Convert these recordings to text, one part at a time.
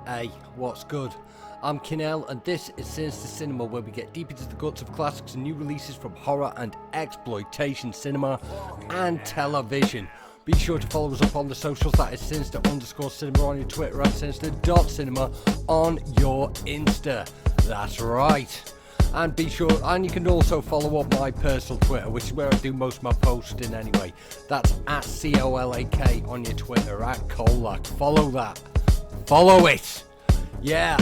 Hey, what's good? I'm Kinell, and this is Sinister Cinema, where we get deep into the guts of classics and new releases from horror and exploitation cinema and television. Be sure to follow us up on the socials. That is Sinister_Cinema on your Twitter and Sinister.Cinema on your Insta. That's right. And be sure, and you can also follow up my personal Twitter, which is where I do most of my posting anyway. That's at COLAK on your Twitter, at Colac. Follow that. Follow it. Yeah,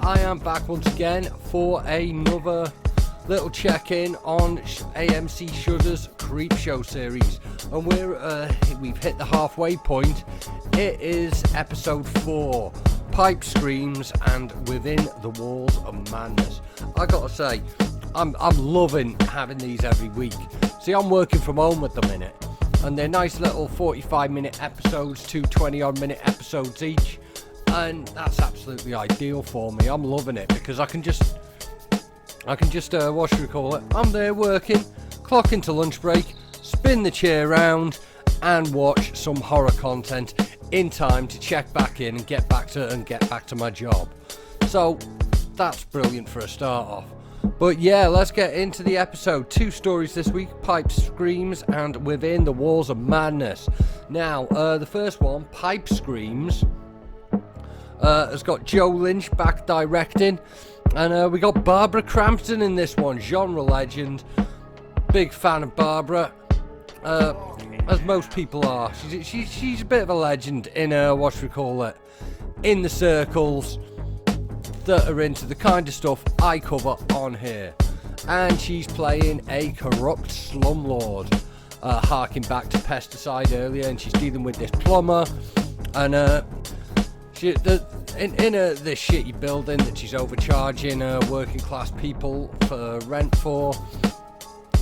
I am back once again for another little check-in on AMC Shudder's Creepshow series, and we've hit the halfway point. It is episode 4, Pipe Screams and Within the Walls of Madness. I gotta say, I'm loving having these every week. See, I'm working from home at the minute, and they're nice little 45-minute episodes, 2 20-odd minute episodes each. And that's absolutely ideal for me. I'm loving it because I can just what should we call it? I'm there working, clock into lunch break, spin the chair around, and watch some horror content in time to check back in and get back to my job. So that's brilliant for a start off. But yeah, let's get into the episode. 2 stories this week: Pipe Screams and Within the Walls of Madness. Now, the first one, Pipe Screams, has got Joe Lynch back directing, and we got Barbara Crampton in this one, genre legend. Big fan of Barbara, as most people are. She's a bit of a legend in in the circles that are into the kind of stuff I cover on here. And she's playing a corrupt slumlord, harking back to Pesticide earlier, and she's dealing with this plumber, and this shitty building that she's overcharging working class people for rent for.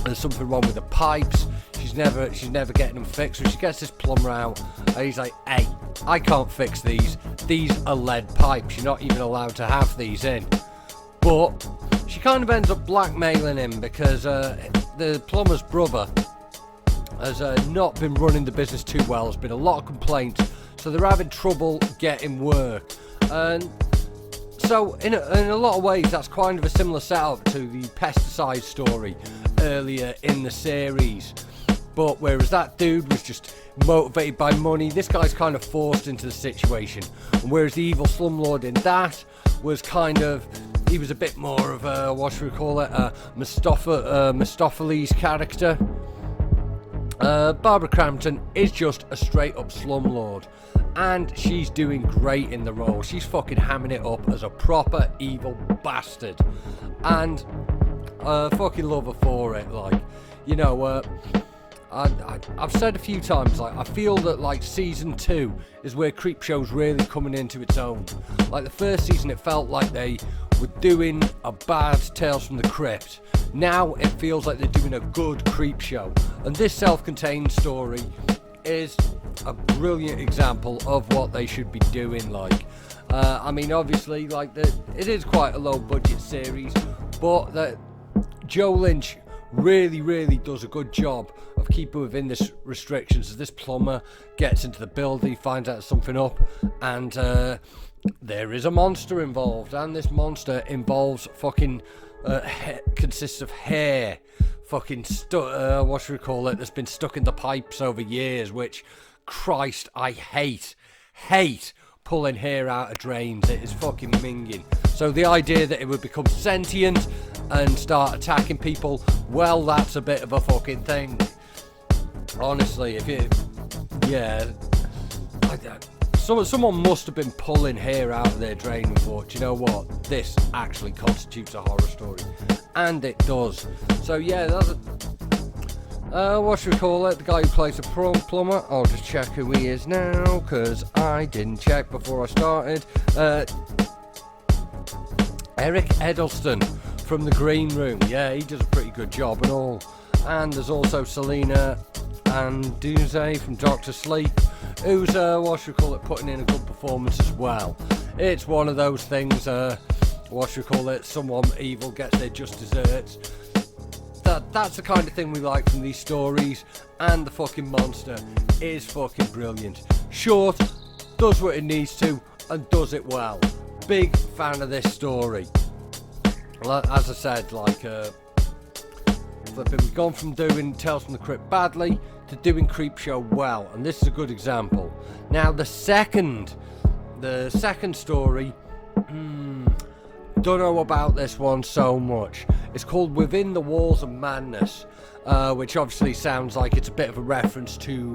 There's something wrong with the pipes. She's never getting them fixed. So she gets this plumber out, and he's like, "Hey, I can't fix these. These are lead pipes. You're not even allowed to have these in." But she kind of ends up blackmailing him because the plumber's brother has not been running the business too well. There's been a lot of complaints, so they're having trouble getting work. And so in a lot of ways, that's kind of a similar setup to the Pesticide story earlier in the series. But whereas that dude was just motivated by money, this guy's kind of forced into the situation. And whereas the evil slumlord in that was he was a bit more of a, Mephistopheles character. Barbara Crampton is just a straight up slumlord, and she's doing great in the role. She's fucking hamming it up as a proper evil bastard, and I fucking love her for it. Like, you know, I've said a few times, like, I feel that like season 2 is where Creepshow's really coming into its own. Like the first season, it felt like they were doing a bad Tales from the Crypt. Now it feels like they're doing a good Creepshow, and this self-contained story is a brilliant example of what they should be doing. Like, I mean, obviously, like, it is quite a low-budget series, but that Joe Lynch really does a good job of keeping within the restrictions. As this plumber gets into the building, finds out there's something up, and there is a monster involved, and this monster involves fucking consists of hair, fucking that's been stuck in the pipes over years, which, Christ, I hate pulling hair out of drains. It is fucking minging. So the idea that it would become sentient and start attacking people, well, that's a bit of a fucking thing. Honestly, someone must have been pulling hair out of their drain and thought, you know what, this actually constitutes a horror story. And it does. So yeah, that's the guy who plays the plumber. I'll just check who he is now, because I didn't check before I started. Eric Edelstein from The Green Room. Yeah, he does a pretty good job and all. And there's also Selena Anduze from Doctor Sleep, who's putting in a good performance as well. It's one of those things, someone evil gets their just desserts. That's the kind of thing we like from these stories, and the fucking monster is fucking brilliant. Short, does what it needs to, and does it well. Big fan of this story. As I said, like, we've gone from doing Tales from the Crypt badly to doing Creepshow well, and this is a good example. Now, the second story, don't know about this one so much. It's called Within the Walls of Madness, which obviously sounds like it's a bit of a reference to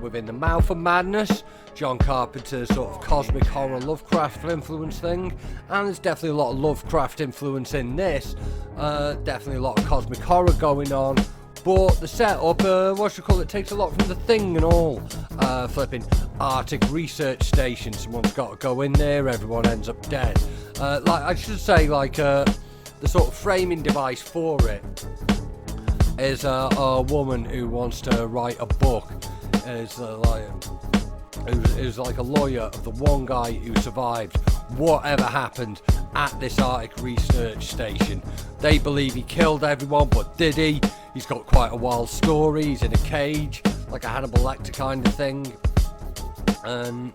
Within the Mouth of Madness, John Carpenter's sort of cosmic horror Lovecraft influence thing, and there's definitely a lot of Lovecraft influence in this, definitely a lot of cosmic horror going on, but the setup, takes a lot from The Thing and all. Flipping Arctic research station, someone's got to go in there, everyone ends up dead. I should say, the sort of framing device for it is a woman who wants to write a book, who's like a lawyer of the one guy who survived whatever happened at this Arctic research station. They believe he killed everyone, but did he? He's got quite a wild story. He's in a cage, like a Hannibal Lecter kind of thing. And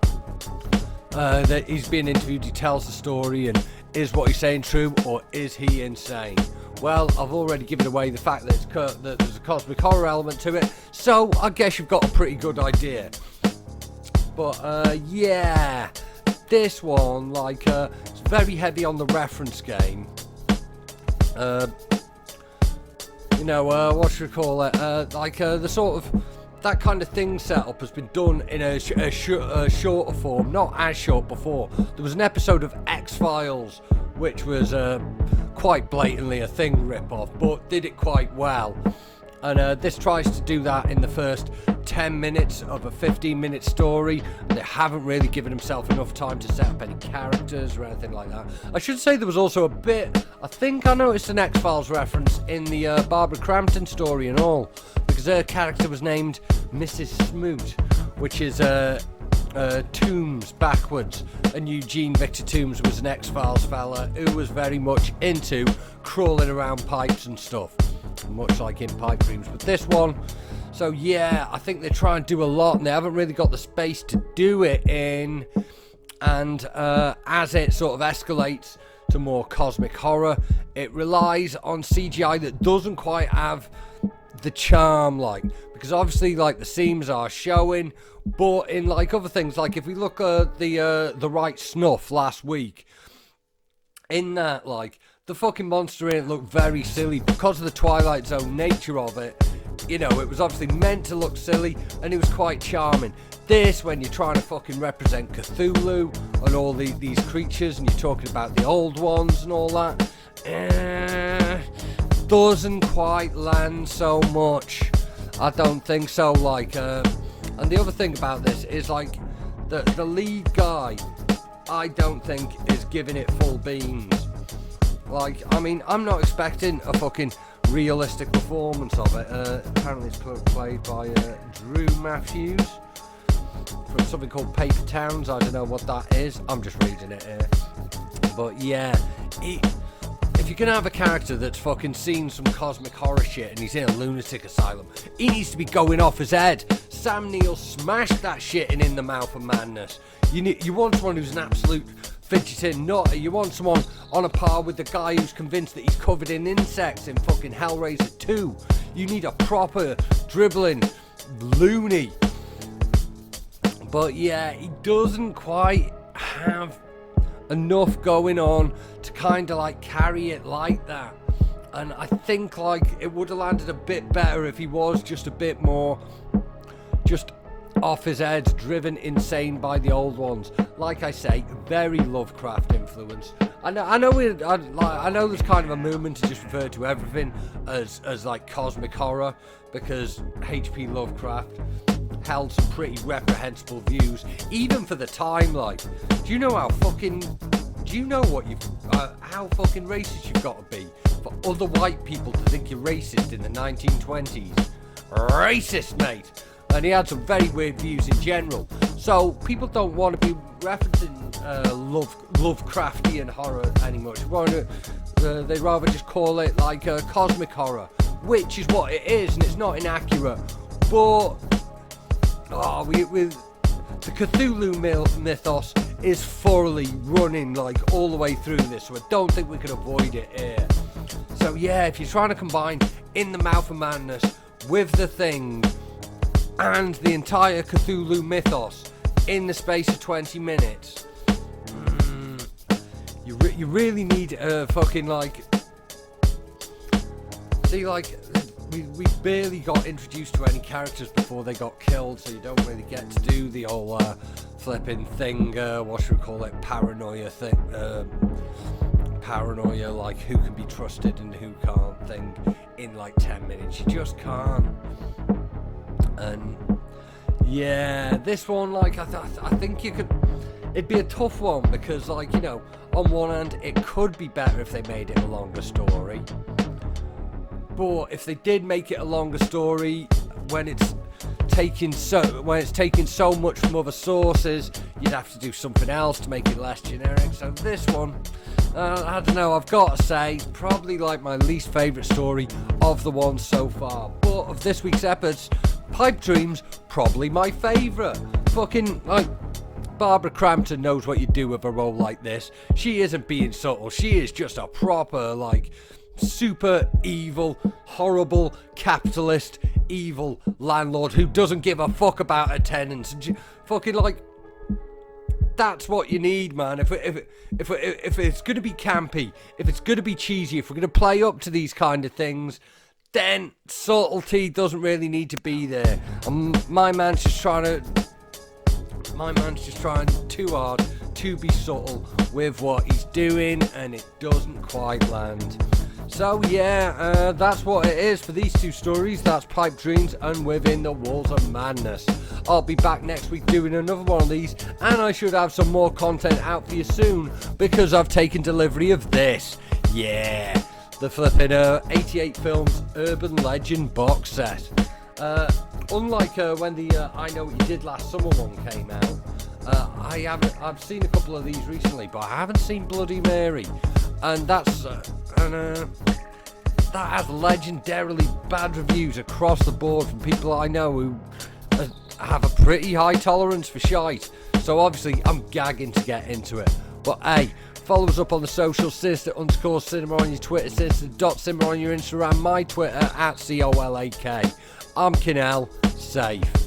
he's being interviewed. He tells the story, and is what he's saying true, or is he insane? Well, I've already given away the fact that there's a cosmic horror element to it, so I guess you've got a pretty good idea. But yeah, this one, it's very heavy on the reference game. What should we call it? The sort of that kind of thing setup has been done in a shorter form, not as short before. There was an episode of X-Files which was quite blatantly a Thing rip-off, but did it quite well. And this tries to do that in the first 10 minutes of a 15-minute story. They haven't really given themselves enough time to set up any characters or anything like that. I should say there was also a bit, I think I noticed an X-Files reference in the Barbara Crampton story and all, because her character was named Mrs. Smoot, which is Toombs backwards, and Eugene Victor Toombs was an X-Files fella who was very much into crawling around pipes and stuff, much like in Pipe Dreams. But this one, so yeah, I think they try and do a lot and they haven't really got the space to do it in, and as it sort of escalates to more cosmic horror, it relies on CGI that doesn't quite have the charm, because obviously the seams are showing, but in other things, if we look at the Right Snuff last week, in that the fucking monster in it looked very silly because of the Twilight Zone nature of it. It was obviously meant to look silly, and it was quite charming. This, when you're trying to fucking represent Cthulhu and all these creatures, and you're talking about the old ones and all that, doesn't quite land so much. I don't think so. And the other thing about this is the lead guy, I don't think is giving it full beans. I'm not expecting a fucking realistic performance of it. Apparently it's played by Drew Matthews from something called Paper Towns. I don't know what that is. I'm just reading it here. But yeah, if you're gonna have a character that's fucking seen some cosmic horror shit and he's in a lunatic asylum, he needs to be going off his head. Sam Neill smashed that shit in the Mouth of Madness. You want someone who's an absolute fidgeting nutter. You want someone on a par with the guy who's convinced that he's covered in insects in fucking Hellraiser 2. You need a proper dribbling loony. But yeah, he doesn't quite have enough going on to kind of carry it like that. And I think it would have landed a bit better if he was just a bit more just off his head, driven insane by the old ones. Like I say, very Lovecraft influence. I know there's kind of a movement to just refer to everything as cosmic horror, because H.P. Lovecraft held some pretty reprehensible views, even for the time. Do you know how fucking racist you've got to be for other white people to think you're racist in the 1920s? Racist, mate. And he had some very weird views in general. So people don't want to be referencing Lovecraftian horror anymore. They'd rather just call it cosmic horror, which is what it is, and it's not inaccurate. But with the Cthulhu mythos is thoroughly running like all the way through this, so I don't think we can avoid it here. So yeah, if you're trying to combine In the Mouth of Madness with The Thing and the entire Cthulhu mythos in the space of 20 minutes, you really need a fucking like... See, like, we barely got introduced to any characters before they got killed, so you don't really get to do the whole flipping thing, what should we call it, paranoia thing, paranoia, like who can be trusted and who can't thing in like 10 minutes. You just can't. And yeah, this one, like, I think you could... It'd be a tough one because, like, you know, on one hand, it could be better if they made it a longer story. But if they did make it a longer story, when it's taking so much from other sources, you'd have to do something else to make it less generic. So this one, I don't know, I've got to say, probably like my least favourite story of the ones so far. But of this week's episodes, Pipe Dreams, probably my favourite. Fucking, like, Barbara Crampton knows what you do with a role like this. She isn't being subtle. She is just a proper, like, super evil, horrible, capitalist, evil landlord who doesn't give a fuck about her tenants. Fucking, like, that's what you need, man. If it's going to be campy, if it's going to be cheesy, if we're going to play up to these kind of things, then subtlety doesn't really need to be there. My man's just trying too hard to be subtle with what he's doing, and it doesn't quite land. So yeah, that's what it is for these two stories. That's Pipe Dreams and Within the Walls of Madness. I'll be back next week doing another one of these, and I should have some more content out for you soon because I've taken delivery of this. Yeah, the flipping 88 Films Urban Legend box set. Unlike when the I Know What You Did Last Summer one came out, I've seen a couple of these recently, but I haven't seen Bloody Mary, and that has legendarily bad reviews across the board from people I know who have a pretty high tolerance for shite. So obviously I'm gagging to get into it. But hey, follow us up on the socials, Sinister_Cinema on your Twitter, Sinister.Cinema on your Instagram, my Twitter @COLAK. I'm Kinell, safe.